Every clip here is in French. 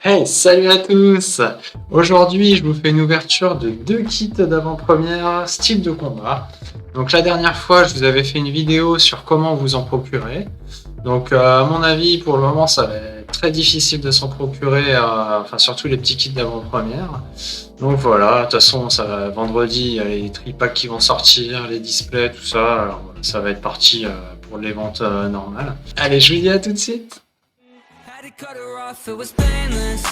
Hey, salut à tous! Aujourd'hui, je vous fais une ouverture de 2 kits d'avant-première style de combat. Donc la dernière fois, je vous avais fait une vidéo sur comment vous en procurer. Donc à mon avis, pour le moment, ça va être très difficile de s'en procurer, enfin surtout les petits kits d'avant-première. Donc voilà, de toute façon, vendredi, il y a les tripacks qui vont sortir, les displays, tout ça. Alors ça va être parti pour les ventes normales. Allez, je vous dis à tout de suite! Had to cut her off, it was painless.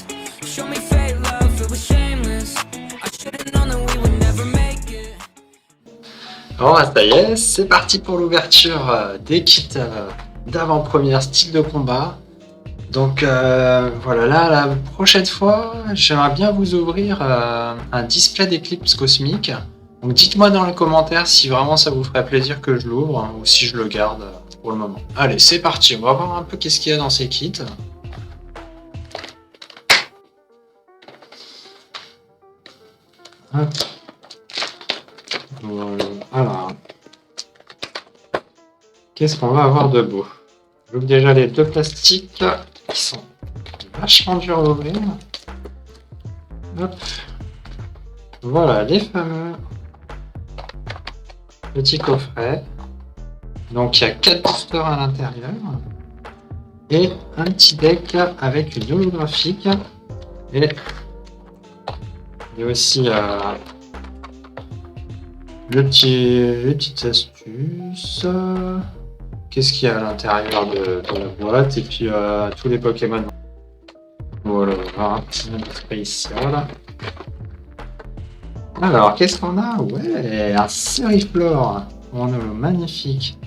Show me fake love, it was shameless. I should've known that we would never make it. Bon, bah, ça y est, c'est parti pour l'ouverture des kits d'avant-première style de combat. Donc voilà, là, la prochaine fois, j'aimerais bien vous ouvrir un display d'éclipse cosmique. Donc dites-moi dans les commentaires si vraiment ça vous ferait plaisir que je l'ouvre ou si je le garde pour le moment. Allez, c'est parti, on va voir un peu qu'est-ce qu'il y a dans ces kits. Hop. Voilà. Alors, qu'est-ce qu'on va avoir de beau? J'ouvre déjà les deux plastiques qui sont vachement durs à ouvrir. Hop. Voilà les fameux petits coffrets. Donc il y a 4 boosters à l'intérieur et un petit deck avec une holographique. Et il y a aussi les petites astuces. Qu'est-ce qu'il y a à l'intérieur de la boîte? Et puis tous les Pokémon. Voilà, un spécial. Alors, qu'est-ce qu'on a? Ouais, un Seriflore en holo, magnifique.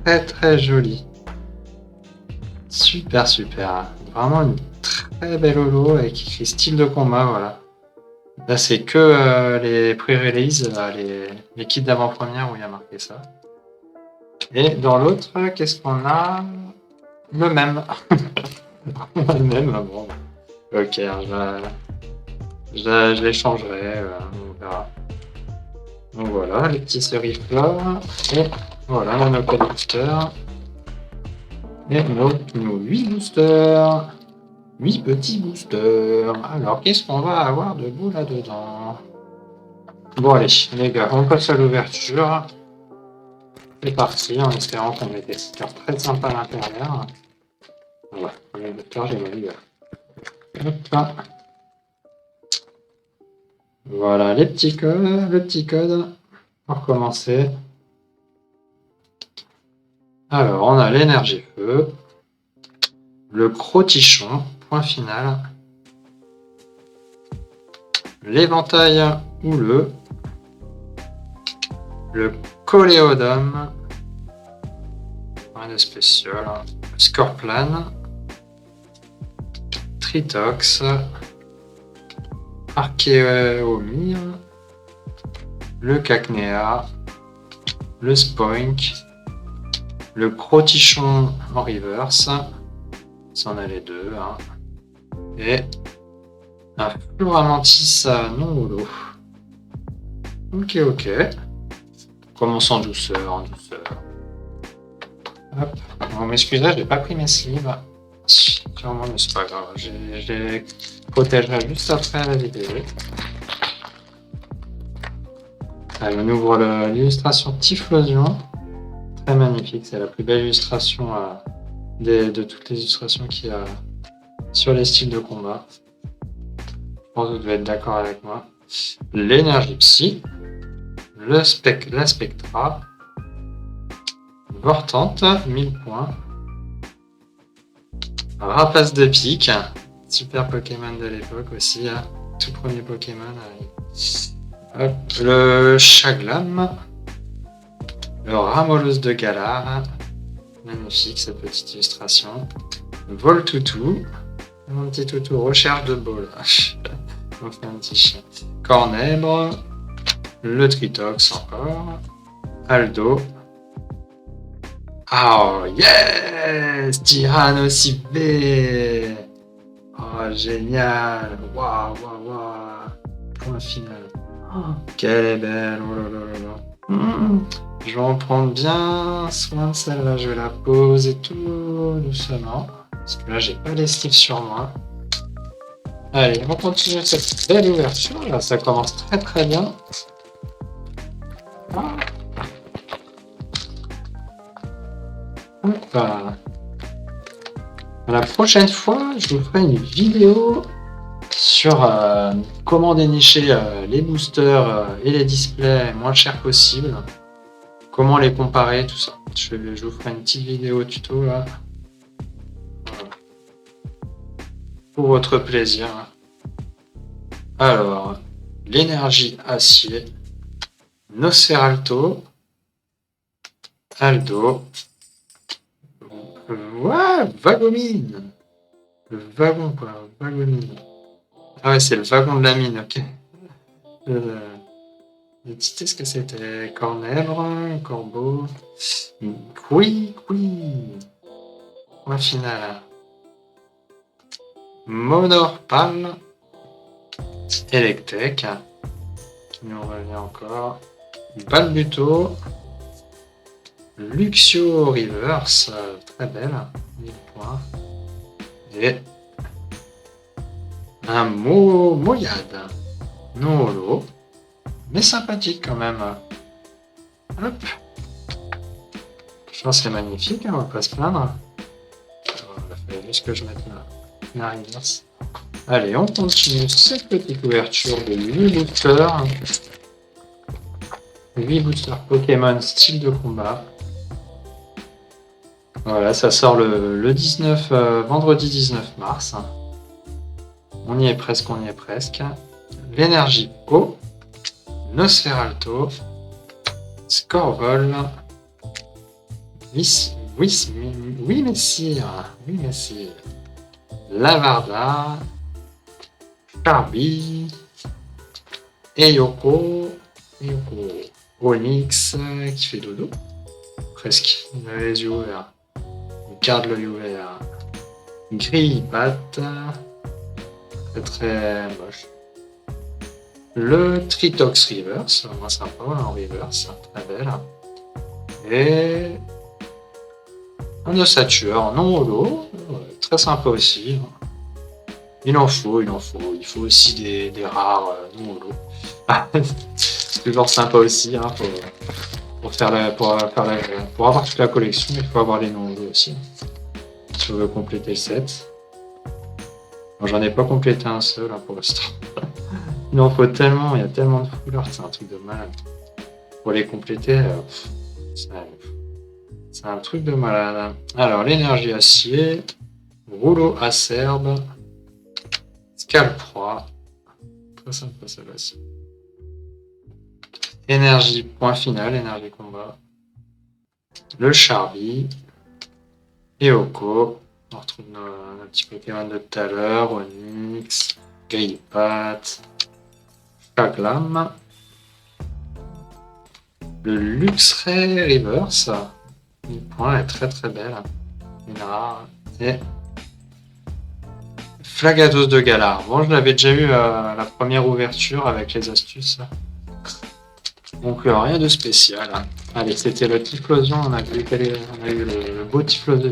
Très très joli. Super, super. Vraiment une très belle holo avec écrit style de combat, voilà. Là, c'est que les pré-release, les kits d'avant-première où il y a marqué ça. Et dans l'autre, qu'est-ce qu'on a? Le même. Le même, bon. Ok, je les changerai, on verra. Donc voilà, les petits Seriflore. Et voilà, on a nos 4 boosters. Et nos 8 boosters. 8 petits boosters. Alors, qu'est-ce qu'on va avoir de beau là-dedans? Bon, allez, les gars, on passe à l'ouverture. C'est parti, en espérant qu'on ait des stickers très sympas à l'intérieur. Voilà, le booster, j'ai mis. Hop. Voilà, le petit code pour commencer. Alors, on a l'énergie feu, le crotichon, point final, l'éventail houleux, le coléodome, rien de spécial, Scorplan, Tritox, Archéomir, le Cacnea, le Spoink, le Crotichon en reverse, ça en a les deux, hein. Et un Floramantis non holo. Ok, ok. Commençons en douceur, Hop. Bon, m'excusez, je n'ai pas pris mes sleeves. Sûrement, mais c'est pas grave. Je les protégerai juste après la vidéo. Allez, on ouvre l'illustration Typhlosion. Très magnifique, c'est la plus belle illustration de toutes les illustrations qu'il y a sur les styles de combat. Je pense que vous devez être d'accord avec moi. L'énergie psy, la spectra, Vortante, 1000 points, Rapace de pique, super Pokémon de l'époque aussi, tout premier Pokémon. Hop, le Chaglam, le Ramolose de Galar, magnifique cette petite illustration. Voltoutou, mon petit toutou, recherche de ball. On fait un petit chien. Cornèbre, le Tritox encore, Aldo. Oh yes! Tyrannosibé! Oh génial! Waouh, waouh, waouh! Point final. Oh, qu'elle est belle! Oh là là là là! Je vais en prendre bien soin de celle-là. Je vais la poser tout doucement. Parce que là, j'ai pas les sticks sur moi. Allez, on continue cette belle ouverture. Là, ça commence très très bien. Ah. Hop. La prochaine fois, je vous ferai une vidéo sur comment dénicher les boosters et les displays moins chers possible. Comment les comparer, tout ça. Je vous ferai une petite vidéo tuto là. Voilà. Pour votre plaisir. Alors, l'énergie acier, Nosferalto, Aldo, ouais, Vagomine. Le wagon quoi, Vagomine. Ah ouais, c'est le wagon de la mine, ok. Le titre, est-ce que c'était Cornèvre, Corbeau, oui. Point final. Monorpal, Electek, qui nous revient encore. Balbuto, Luxio Reverse, très belle, 1000 points. Et un Moyade, non holo, mais sympathique quand même. Hop. Je pense que c'est magnifique, hein, on va pas se plaindre. Il fallait juste que je mette la reverse. Allez, on continue cette petite ouverture de 8 boosters. 8 boosters Pokémon style de combat. Voilà, ça sort le 19, vendredi 19 mars. On y est presque. L'énergie eau, Nosferalto, Scorvol, oui messire, Lavarda, Charby, Eyoko, Onyx qui fait dodo, presque, il a les yeux ouverts, il garde l'œil ouvert, Grillbat, très moche. Le Tritox Reverse, vraiment sympa, en reverse, très belle. Et un Ossature non holo, très sympa aussi. Il en faut. Il faut aussi des rares non holo. C'est toujours sympa aussi. Hein, pour avoir toute la collection, il faut avoir les non holo aussi. Si on veut compléter le set. Bon, j'en ai pas complété un seul hein, pour l'instant. Il en faut tellement, il y a tellement de couleurs, c'est un truc de malade. Pour les compléter, c'est un truc de malade. Alors, l'énergie acier, rouleau acerbe, scalproie, très sympa celle-là aussi. Énergie point final, énergie combat, le Charby, Eoko, on retrouve nos petits Pokémon de tout à l'heure, Onyx, Grillpat, Chaglam, le Luxray Reverse, une point est très très belle, une rare, et Flagados de Galar. Bon, je l'avais déjà eu à la première ouverture avec les astuces. Donc rien de spécial. Allez, c'était le Typhlosion, on a eu le beau Typhlosion,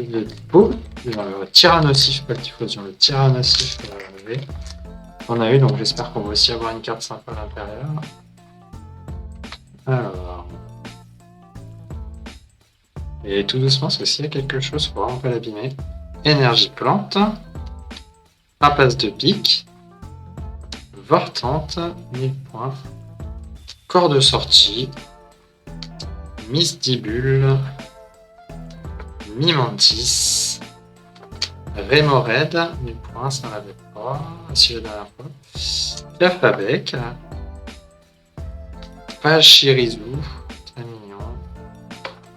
le Tyrannosif, pas le Typhlosion, le Tyrannosif on a eu, donc j'espère qu'on va aussi avoir une carte sympa à l'intérieur. Alors. Et tout doucement, s'il y a quelque chose, faut vraiment pas l'abîmer. Énergie plante, rapace de pique, Vortante, 1000 points, corps de sortie, Mystibule, Mimantis, Rémored, 1000 points, ça n'avait pas, si la dernière fois, Piafabec, Pachirisu, très mignon,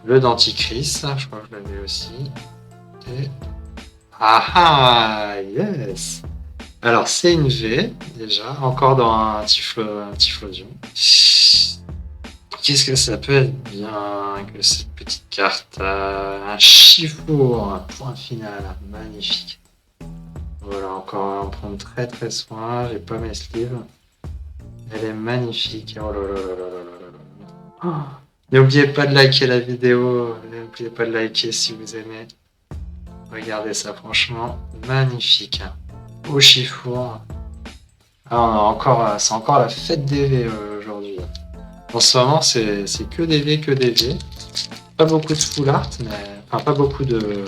le Denticris, je crois que je l'avais aussi, et... Ah yes. Alors c'est une V, déjà, encore dans un Typhlosion. Qu'est-ce que ça peut être bien que cette petite carte, un Chifour, un point final, magnifique. Voilà, encore en prendre très très soin, j'ai pas mes sleeves. Elle est magnifique, oh là là là là là là. Oh. N'oubliez pas de liker la vidéo, n'oubliez pas de liker si vous aimez. Regardez ça, franchement, magnifique. Au Chifour, Ah, on a encore, c'est encore la fête des V aujourd'hui. En ce moment, c'est que des V, que des V. Pas beaucoup de full art, mais enfin pas beaucoup de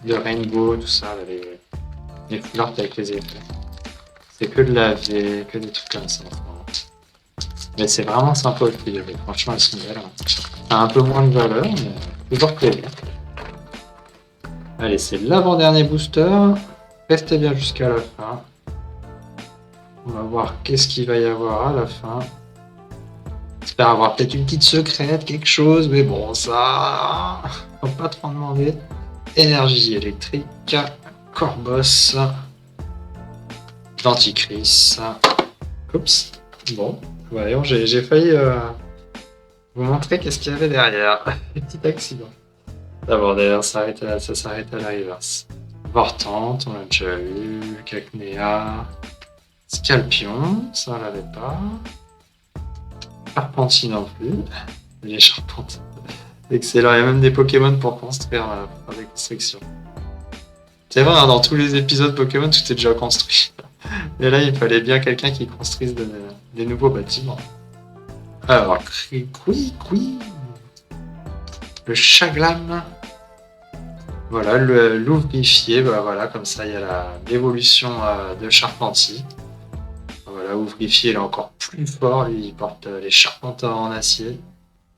rainbow, tout ça, là, les full art avec les effets. C'est que de la V, que des trucs comme ça en ce moment. Mais c'est vraiment sympa aussi, les V. Franchement, elles sont belles. Ça a un peu moins de valeur, mais toujours plaisir. Allez, c'est l'avant-dernier booster. Restez bien jusqu'à la fin. On va voir qu'est-ce qu'il va y avoir à la fin. J'espère avoir peut-être une petite secrète, quelque chose, mais bon, ça, faut pas trop en demander. Énergie électrique, Corboss, Denticris. Oups. Bon, voyons, j'ai failli vous montrer qu'est-ce qu'il y avait derrière. Petit accident. D'abord, d'ailleurs, ça s'arrête à la reverse. Vortante, on l'a déjà eu. Cacnea. Scalpion, ça on l'avait pas. Charpentier non plus. Les charpentes. Excellent, il y a même des Pokémon pour construire, pour faire des constructions. C'est vrai, hein, dans tous les épisodes Pokémon, tout est déjà construit. Et là, il fallait bien quelqu'un qui construise des nouveaux bâtiments. Alors, le Chaglam. Voilà, le l'ouvrifié, bah voilà, comme ça, il y a l'évolution de Charpentier. Voilà, ouvrifié, il est encore plus fort, lui, il porte les charpentes en acier.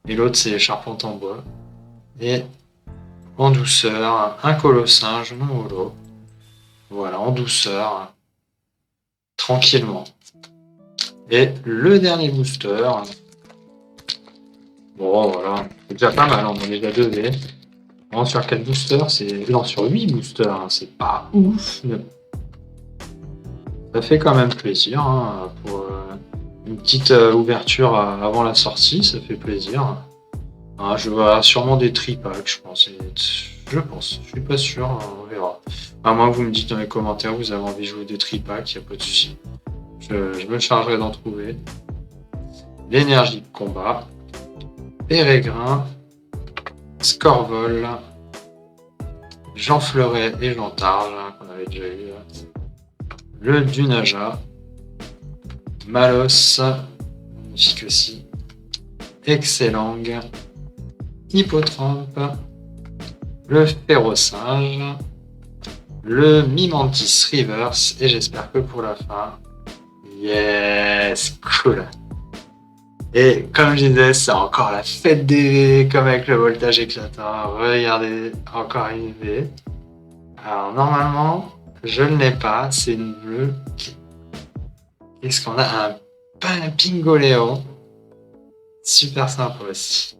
Et l'autre, c'est les charpentes en bois. Et en douceur, un colossinge non holo. Voilà, en douceur, tranquillement. Et le dernier booster. Bon, voilà, c'est déjà pas mal, on en est déjà 2V. Non, sur 4 boosters, c'est. Non, sur 8 boosters, hein, c'est pas ouf, mais ça fait quand même plaisir. Hein, pour une petite ouverture avant la sortie, ça fait plaisir. Ah, je vois sûrement des tripacks, je pense. Je pense, je suis pas sûr, on verra. À moins que vous me dites dans les commentaires, vous avez envie de jouer des tripacks, y a pas de souci. Je me chargerai d'en trouver. L'énergie de combat. Pérégrin. Scorvol. Jean Fleuret et Jean Targe, hein, qu'on avait déjà eu. Le Dunaja. Malos. Magnifique aussi. Excellent. Hippotrampe. Le Ferrosinge. Le Mimantis Reverse. Et j'espère que pour la fin. Yes, cool. Et comme je disais, c'est encore la fête des V, comme avec le voltage éclatant. Regardez, encore une V. Alors normalement, je ne l'ai pas, c'est une bleue. Qu'est-ce qu'on a? Un Pingoléon. Super sympa aussi.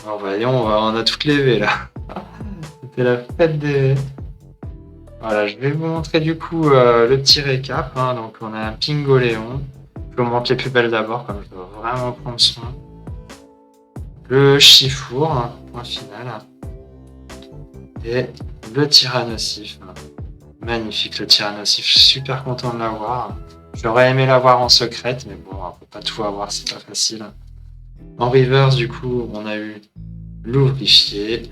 Alors voyons, on a toutes les V là. C'était la fête des V. Voilà, je vais vous montrer du coup le petit récap. Hein. Donc on a un Pingoléon. Je vous montre les plus belles d'abord, comme je dois vraiment prendre soin. Le Chifour, hein, point final. Et le Tyrannosif. Magnifique le Tyrannosif, je suis super content de l'avoir. J'aurais aimé l'avoir en secrète, mais bon, on peut pas tout avoir, c'est pas facile. En reverse, du coup, on a eu l'Ouvrifié,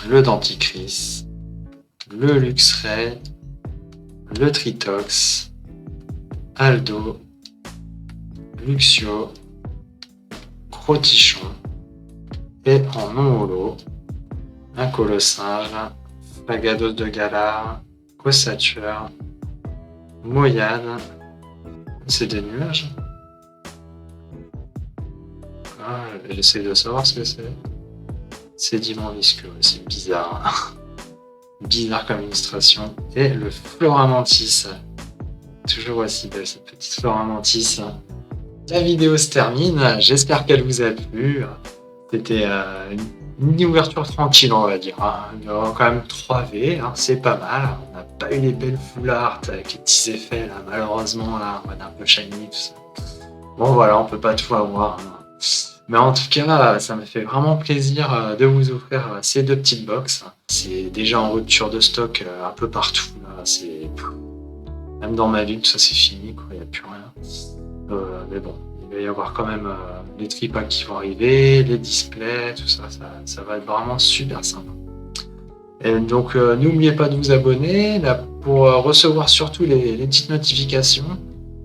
le Denticris, le Luxray, le Tritox, Aldo, Luxio, Crotichon, et en non holo, un Colossinge, Fagados de Galar, Ossature, Moyane, c'est des nuages. Ah, j'essaie de savoir ce que c'est. Sédiment visqueux, c'est bizarre. Bizarre comme illustration. Et le Floramantis. Toujours aussi belle cette petite Floramantis. La vidéo se termine. J'espère qu'elle vous a plu. C'était une ouverture tranquille, on va dire. Il y aura quand même 3V, hein, c'est pas mal. On n'a pas eu les belles full art avec les petits effets, là, malheureusement, là, on va un peu shiny, tout ça. Bon, voilà, on peut pas tout avoir. Hein. Mais en tout cas, ça me fait vraiment plaisir de vous offrir ces deux petites box. C'est déjà en rupture de stock un peu partout. Là. Même dans ma ville, tout ça c'est fini, quoi. Il n'y a plus rien. Mais bon, il va y avoir quand même les tripacks qui vont arriver, les displays, tout ça, ça va être vraiment super sympa. Et donc, n'oubliez pas de vous abonner. La pour recevoir surtout les petites notifications.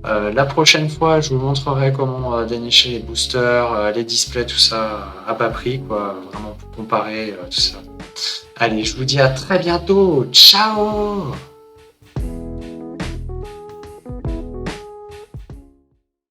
La prochaine fois, je vous montrerai comment dénicher les boosters, les displays, tout ça à bas prix, quoi, vraiment pour comparer tout ça. Allez, je vous dis à très bientôt. Ciao!